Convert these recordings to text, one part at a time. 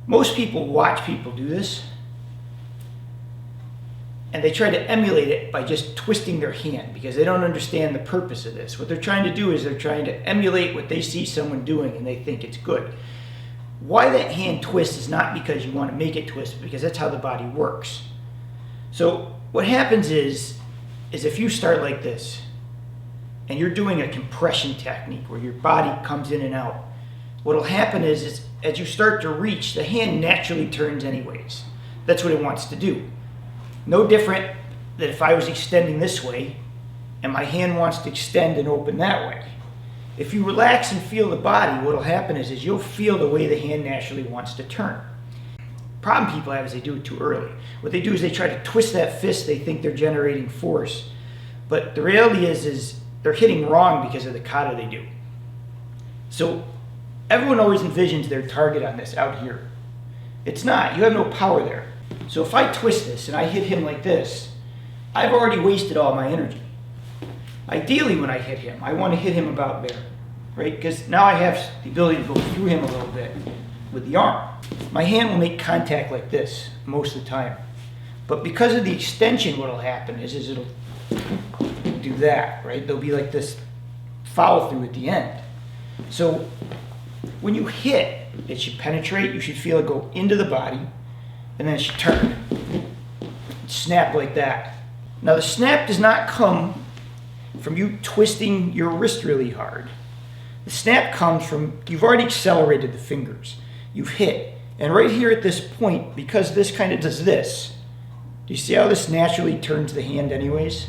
Most people watch people do this, and they try to emulate it by just twisting their hand because they don't understand the purpose of this. What they're trying to do is they're trying to emulate what they see someone doing and they think it's good. Why that hand twists is not because you want to make it twist, because that's how the body works. So what happens is if you start like this and you're doing a compression technique where your body comes in and out, what will happen is as you start to reach, the hand naturally turns anyways. That's what it wants to do. No different than if I was extending this way and my hand wants to extend and open that way. If you relax and feel the body, what will happen is you'll feel the way the hand naturally wants to turn. Problem people have is they do it too early. What they do is they try to twist that fist, they think they're generating force. But the reality is they're hitting wrong because of the kata they do. So everyone always envisions their target on this out here. It's not. You have no power there. So if I twist this and I hit him like this, I've already wasted all my energy. Ideally, when I hit him, I want to hit him about there, right? Because now I have the ability to go through him a little bit with the arm. My hand will make contact like this most of the time. But because of the extension, what will happen is it'll do that, right? There'll be like this follow through at the end. So when you hit, it should penetrate. You should feel it go into the body, and then it should turn. Snap like that. Now the snap does not come from you twisting your wrist really hard. The snap comes from you've already accelerated the fingers. You've hit. And right here at this point, because this kind of does this, do you see how this naturally turns the hand anyways?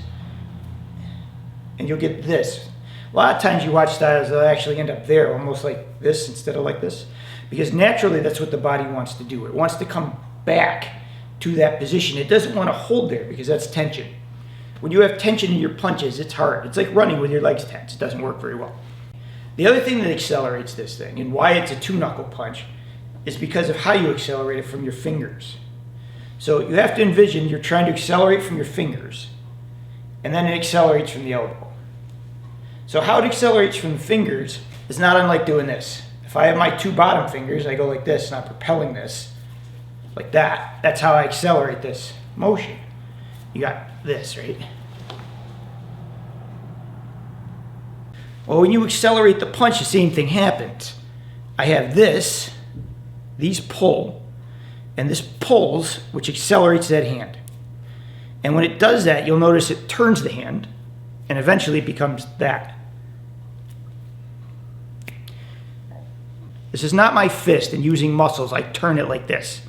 And you'll get this. A lot of times you watch styles, they'll actually end up there, almost like this instead of like this. Because naturally that's what the body wants to do. It wants to come back to that position. It doesn't want to hold there because that's tension. When you have tension in your punches, it's hard. It's like running with your legs tense. It doesn't work very well. The other thing that accelerates this thing and why it's a two-knuckle punch is because of how you accelerate it from your fingers. So you have to envision you're trying to accelerate from your fingers, and then it accelerates from the elbow. So how it accelerates from the fingers is not unlike doing this. If I have my two bottom fingers, I go like this, and I'm propelling this like that. That's how I accelerate this motion. You got this, right? Well, when you accelerate the punch, the same thing happens. I have this, these pull, and this pulls, which accelerates that hand. And when it does that, you'll notice it turns the hand, and eventually it becomes that. This is not my fist and using muscles. I turn it like this.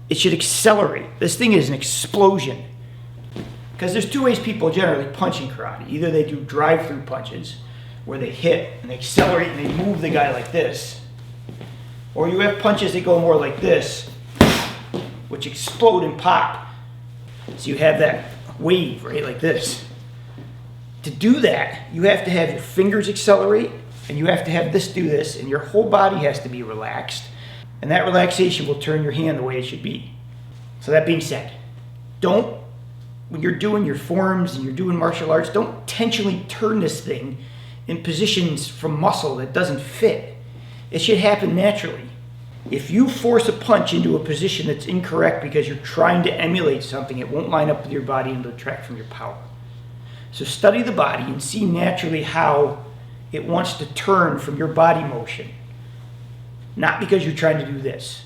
It should accelerate. This thing is an explosion. Because there's two ways people generally punch in karate. Either they do drive-through punches, where they hit and they accelerate and they move the guy like this. Or you have punches that go more like this, which explode and pop. So you have that wave, right, like this. To do that, you have to have your fingers accelerate, and you have to have this do this, and your whole body has to be relaxed. And that relaxation will turn your hand the way it should be. So that being said, when you're doing your forms and you're doing martial arts, don't intentionally turn this thing in positions from muscle that doesn't fit. It should happen naturally. If you force a punch into a position that's incorrect because you're trying to emulate something, it won't line up with your body and detract from your power. So study the body and see naturally how it wants to turn from your body motion. Not because you're trying to do this.